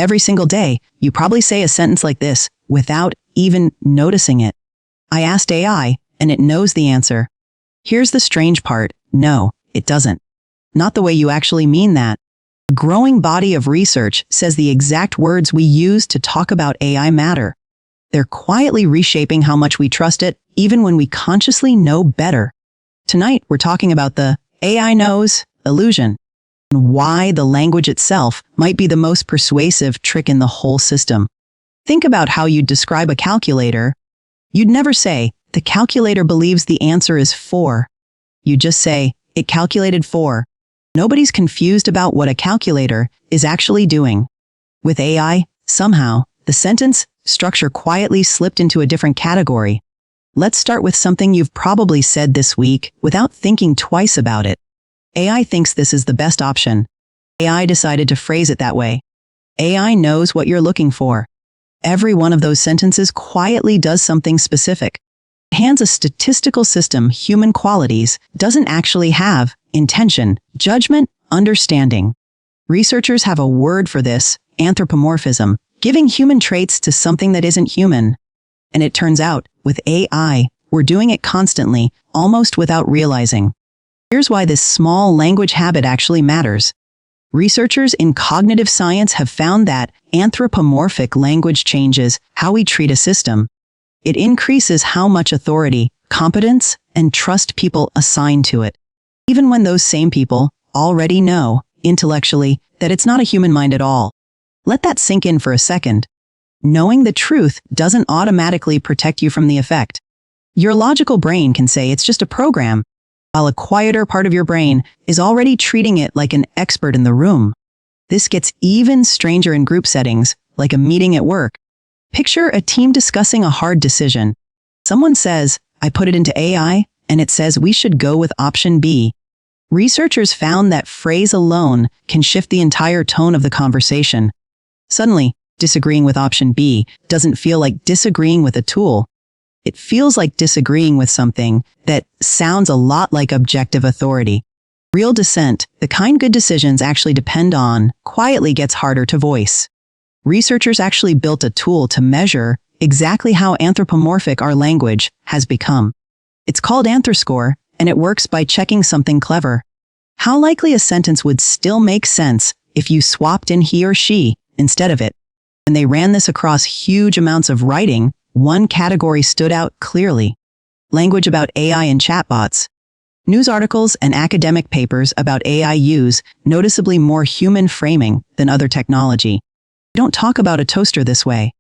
Every single day, you probably say a sentence like this without even noticing it. I asked AI, and it knows the answer. Here's the strange part. No, it doesn't. Not the way you actually mean that. A growing body of research says the exact words we use to talk about AI matter. They're quietly reshaping how much we trust it, even when we consciously know better. Tonight, we're talking about the AI knows illusion, and why the language itself might be the most persuasive trick in the whole system. Think about how you'd describe a calculator. You'd never say, the calculator believes the answer is 4. You'd just say, it calculated 4. Nobody's confused about what a calculator is actually doing. With AI, somehow, the sentence structure quietly slipped into a different category. Let's start with something you've probably said this week without thinking twice about it. AI thinks this is the best option. AI decided to phrase it that way. AI knows what you're looking for. Every one of those sentences quietly does something specific. It hands a statistical system human qualities, doesn't actually have intention, judgment, understanding. Researchers have a word for this, anthropomorphism, giving human traits to something that isn't human. And it turns out, with AI, we're doing it constantly, almost without realizing. Here's why this small language habit actually matters. Researchers in cognitive science have found that anthropomorphic language changes how we treat a system. It increases how much authority, competence, and trust people assign to it, even when those same people already know, intellectually, that it's not a human mind at all. Let that sink in for a second. Knowing the truth doesn't automatically protect you from the effect. Your logical brain can say it's just a program, while a quieter part of your brain is already treating it like an expert in the room. This gets even stranger in group settings, like a meeting at work. Picture a team discussing a hard decision. Someone says, I put it into AI, and it says we should go with option B. Researchers found that phrase alone can shift the entire tone of the conversation. Suddenly, disagreeing with option B doesn't feel like disagreeing with a tool. It feels like disagreeing with something that sounds a lot like objective authority. Real dissent, the kind good decisions actually depend on, quietly gets harder to voice. Researchers actually built a tool to measure exactly how anthropomorphic our language has become. It's called AnthroScore, and it works by checking something clever. How likely a sentence would still make sense if you swapped in he or she instead of it? When they ran this across huge amounts of writing, one category stood out clearly. Language about AI and chatbots. News articles and academic papers about AI use noticeably more human framing than other technology. We don't talk about a toaster this way.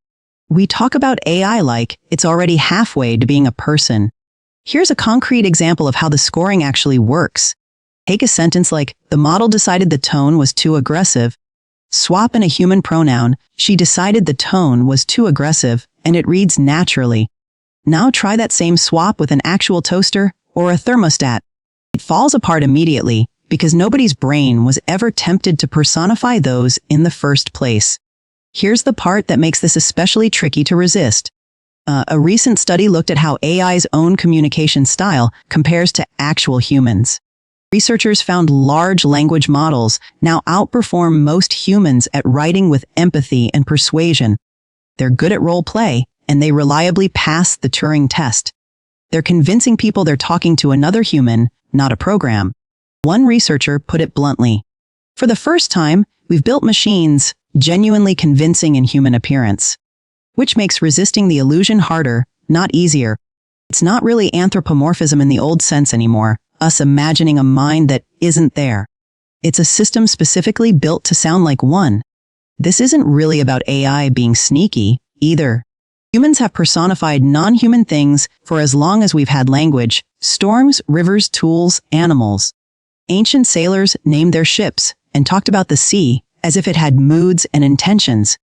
We talk about AI like it's already halfway to being a person. Here's a concrete example of how the scoring actually works. Take a sentence like, the model decided the tone was too aggressive. Swap in a human pronoun, she decided the tone was too aggressive, and it reads naturally. Now try that same swap with an actual toaster or a thermostat. It falls apart immediately because nobody's brain was ever tempted to personify those in the first place. Here's the part that makes this especially tricky to resist. A recent study looked at how AI's own communication style compares to actual humans. Researchers found large language models now outperform most humans at writing with empathy and persuasion. They're good at role play, and they reliably pass the Turing test. They're convincing people they're talking to another human, not a program. One researcher put it bluntly. For the first time, we've built machines genuinely convincing in human appearance, which makes resisting the illusion harder, not easier. It's not really anthropomorphism in the old sense anymore, us imagining a mind that isn't there. It's a system specifically built to sound like one. This isn't really about AI being sneaky, either. Humans have personified non-human things for as long as we've had language: storms, rivers, tools, animals. Ancient sailors named their ships and talked about the sea as if it had moods and intentions.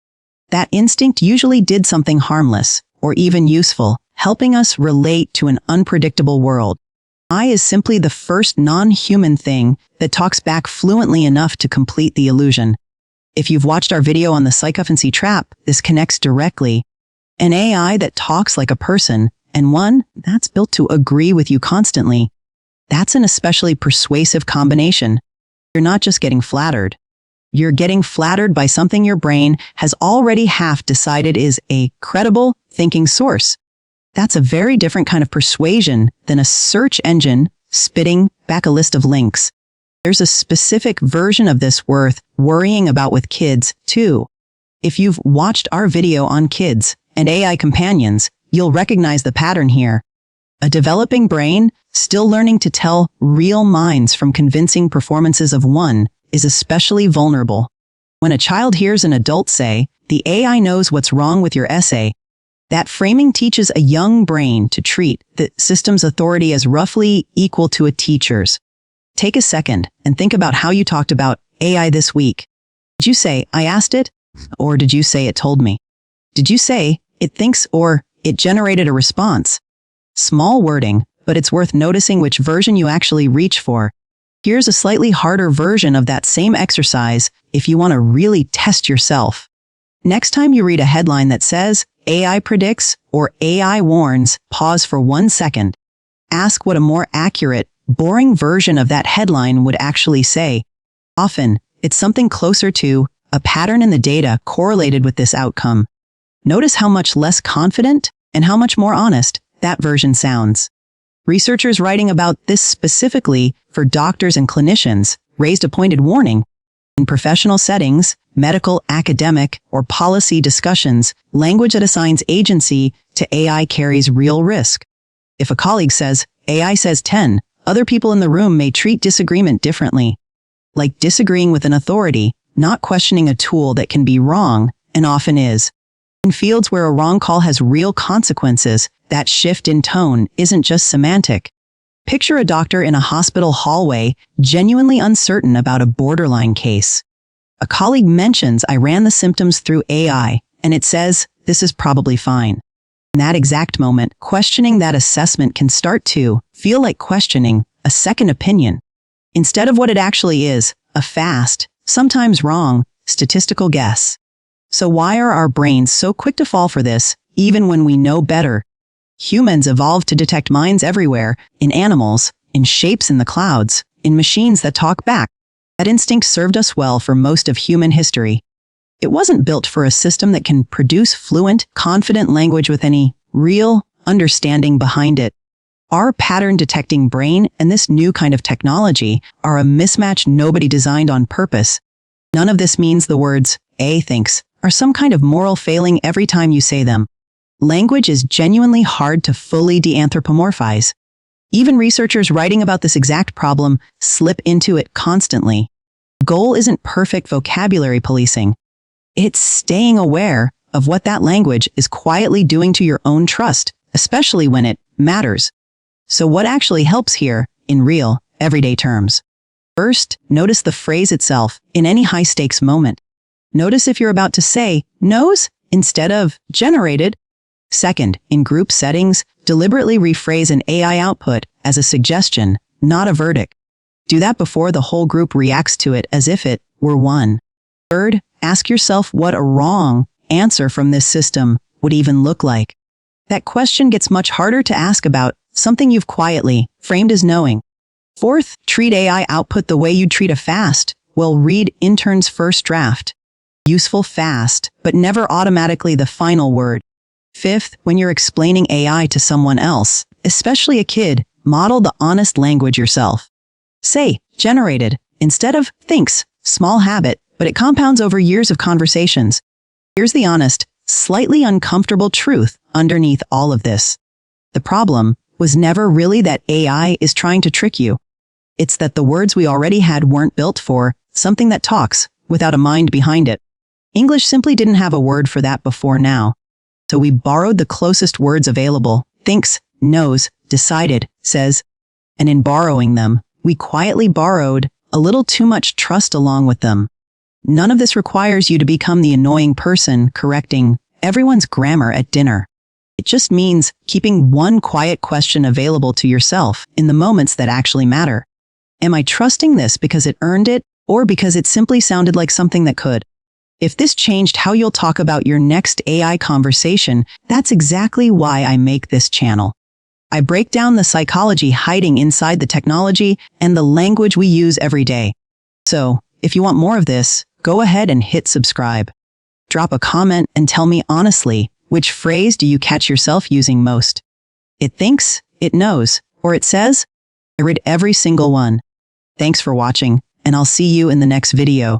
That instinct usually did something harmless, or even useful, helping us relate to an unpredictable world. I is simply the first non-human thing that talks back fluently enough to complete the illusion. If you've watched our video on the Sycophancy trap, this connects directly. An AI that talks like a person, and one that's built to agree with you constantly. That's an especially persuasive combination. You're not just getting flattered. You're getting flattered by something your brain has already half decided is a credible thinking source. That's a very different kind of persuasion than a search engine spitting back a list of links. There's a specific version of this worth worrying about with kids, too. If you've watched our video on kids and AI companions, you'll recognize the pattern here. A developing brain, still learning to tell real minds from convincing performances of one, is especially vulnerable. When a child hears an adult say, "The AI knows what's wrong with your essay," that framing teaches a young brain to treat the system's authority as roughly equal to a teacher's. Take a second and think about how you talked about AI this week. Did you say, "I asked it," or did you say, "It told me"? Did you say, "It thinks," or "It generated a response"? Small wording, but it's worth noticing which version you actually reach for. Here's a slightly harder version of that same exercise if you want to really test yourself. Next time you read a headline that says, "AI predicts" or "AI warns," pause for 1 second. Ask what a more accurate, boring version of that headline would actually say. Often, it's something closer to a pattern in the data correlated with this outcome. Notice how much less confident and how much more honest that version sounds. Researchers writing about this specifically for doctors and clinicians raised a pointed warning. In professional settings, medical, academic, or policy discussions, language that assigns agency to AI carries real risk. If a colleague says, "AI says 10, other people in the room may treat disagreement differently. Like disagreeing with an authority, not questioning a tool that can be wrong, and often is. In fields where a wrong call has real consequences, that shift in tone isn't just semantic. Picture a doctor in a hospital hallway, genuinely uncertain about a borderline case. A colleague mentions, "I ran the symptoms through AI, and it says, this is probably fine." In that exact moment, questioning that assessment can start to feel like questioning a second opinion. Instead of what it actually is, a fast, sometimes wrong, statistical guess. So why are our brains so quick to fall for this, even when we know better? Humans evolved to detect minds everywhere, in animals, in shapes in the clouds, in machines that talk back. That instinct served us well for most of human history. It wasn't built for a system that can produce fluent, confident language with any real understanding behind it. Our pattern-detecting brain and this new kind of technology are a mismatch nobody designed on purpose. None of this means the words, "A thinks," are some kind of moral failing every time you say them. Language is genuinely hard to fully de-anthropomorphize. Even researchers writing about this exact problem slip into it constantly. The goal isn't perfect vocabulary policing. It's staying aware of what that language is quietly doing to your own trust, especially when it matters. So what actually helps here, in real, everyday terms? First, notice the phrase itself in any high-stakes moment. Notice if you're about to say "knows" instead of "generated." Second, in group settings, deliberately rephrase an AI output as a suggestion, not a verdict. Do that before the whole group reacts to it as if it were one. Third, ask yourself what a wrong answer from this system would even look like. That question gets much harder to ask about something you've quietly framed as knowing. Fourth, treat AI output the way you'd treat a fast, well-read intern's first draft. Useful fast, but never automatically the final word. Fifth, when you're explaining AI to someone else, especially a kid, model the honest language yourself. Say, "generated," instead of "thinks." Small habit, but it compounds over years of conversations. Here's the honest, slightly uncomfortable truth underneath all of this. The problem was never really that AI is trying to trick you. It's that the words we already had weren't built for something that talks without a mind behind it. English simply didn't have a word for that before now. So we borrowed the closest words available: thinks, knows, decided, says. And in borrowing them, we quietly borrowed a little too much trust along with them. None of this requires you to become the annoying person correcting everyone's grammar at dinner. It just means keeping one quiet question available to yourself in the moments that actually matter. Am I trusting this because it earned it, or because it simply sounded like something that could? If this changed how you'll talk about your next AI conversation, that's exactly why I make this channel. I break down the psychology hiding inside the technology and the language we use every day. So, if you want more of this, Go ahead and hit subscribe. Drop a comment and tell me honestly, which phrase do you catch yourself using most? It thinks, it knows, or it says? I read every single one. Thanks for watching, and I'll see you in the next video.